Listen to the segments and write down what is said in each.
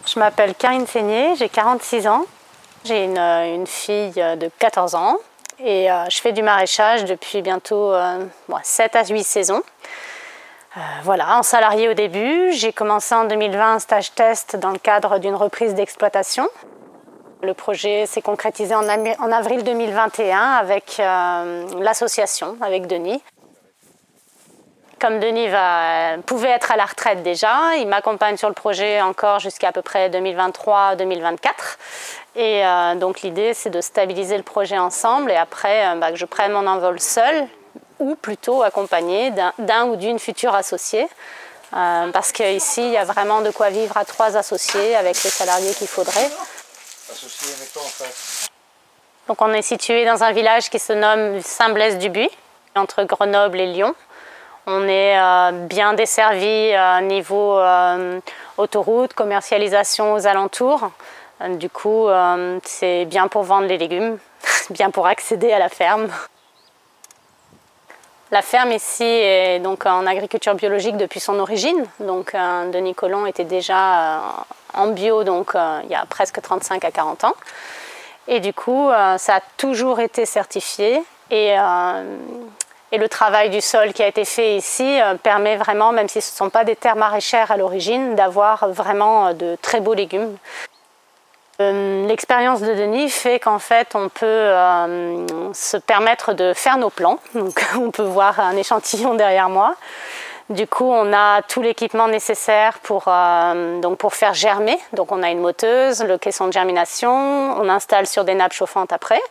Je m'appelle Karine Seigné, j'ai 46 ans. J'ai une fille de 14 ans et je fais du maraîchage depuis bientôt 7 à 8 saisons. Voilà, en salarié au début, j'ai commencé en 2020 un stage test dans le cadre d'une reprise d'exploitation. Le projet s'est concrétisé en avril 2021 avec l'association, avec Denis. Comme Denis pouvait être à la retraite déjà, il m'accompagne sur le projet encore jusqu'à peu près 2023-2024. Et donc l'idée, c'est de stabiliser le projet ensemble et après que je prenne mon envol seul ou plutôt accompagné d'un ou d'une future associée. Parce qu'ici, il y a vraiment de quoi vivre à 3 associés avec les salariés qu'il faudrait. Associés, mais quoi en fait? Donc on est situé dans un village qui se nomme Saint-Blaise-du-Buis, entre Grenoble et Lyon. On est bien desservi niveau autoroute, commercialisation aux alentours. Du coup, c'est bien pour vendre les légumes, bien pour accéder à la ferme. La ferme ici est donc en agriculture biologique depuis son origine. Donc Denis Colomb était déjà en bio donc, il y a presque 35 à 40 ans. Et du coup, ça a toujours été certifié. Et le travail du sol qui a été fait ici permet vraiment, même si ce ne sont pas des terres maraîchères à l'origine, d'avoir vraiment de très beaux légumes. L'expérience de Denis fait qu'en fait on peut se permettre de faire nos plans. Donc on peut voir un échantillon derrière moi. Du coup on a tout l'équipement nécessaire pour faire germer. Donc on a une moteuse, le caisson de germination, on installe sur des nappes chauffantes après.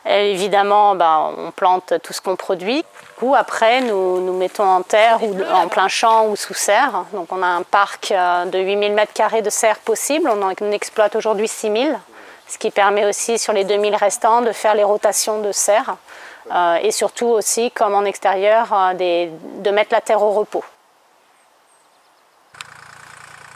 Et évidemment, on plante tout ce qu'on produit. Du coup, après, nous mettons en terre ou en plein champ ou sous serre. Donc, on a un parc de 8000 m² de serre possible. On en exploite aujourd'hui 6000, ce qui permet aussi sur les 2000 restants de faire les rotations de serre. Et surtout aussi, comme en extérieur, de mettre la terre au repos.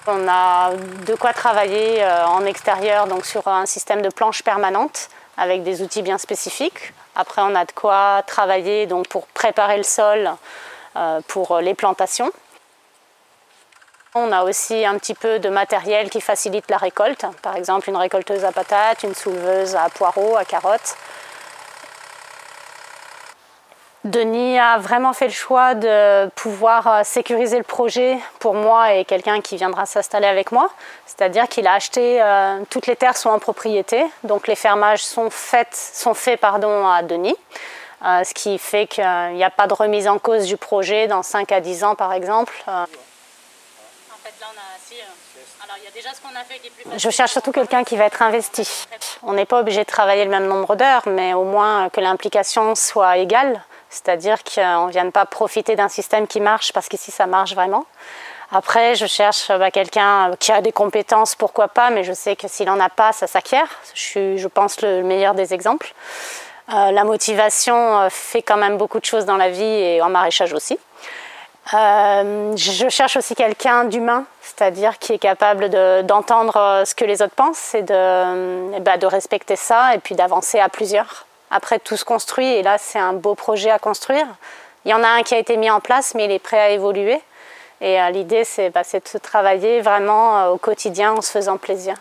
On a de quoi travailler en extérieur donc sur un système de planches permanentes, avec des outils bien spécifiques. Après, on a de quoi travailler donc, pour préparer le sol pour les plantations. On a aussi un petit peu de matériel qui facilite la récolte. Par exemple, une récolteuse à patates, une souleveuse à poireaux, à carottes. Denis a vraiment fait le choix de pouvoir sécuriser le projet pour moi et quelqu'un qui viendra s'installer avec moi. C'est-à-dire qu'il a acheté, toutes les terres sont en propriété, donc les fermages sont faits à Denis. Ce qui fait qu'il n'y a pas de remise en cause du projet dans 5 à 10 ans par exemple. En fait, là, on a assis, alors, il y a déjà ce qu'on a fait qui est plus facile. Je cherche surtout quelqu'un qui va être investi. On n'est pas obligé de travailler le même nombre d'heures, mais au moins que l'implication soit égale. C'est-à-dire qu'on ne vienne pas profiter d'un système qui marche, parce qu'ici ça marche vraiment. Après, je cherche quelqu'un qui a des compétences, pourquoi pas, mais je sais que s'il n'en a pas, ça s'acquiert. Je suis, je pense, le meilleur des exemples. La motivation fait quand même beaucoup de choses dans la vie et en maraîchage aussi. Je cherche aussi quelqu'un d'humain, c'est-à-dire qui est capable d'entendre ce que les autres pensent et de respecter ça et puis d'avancer à plusieurs. Après, tout se construit et là, c'est un beau projet à construire. Il y en a un qui a été mis en place, mais il est prêt à évoluer. Et l'idée, c'est de se travailler vraiment au quotidien en se faisant plaisir.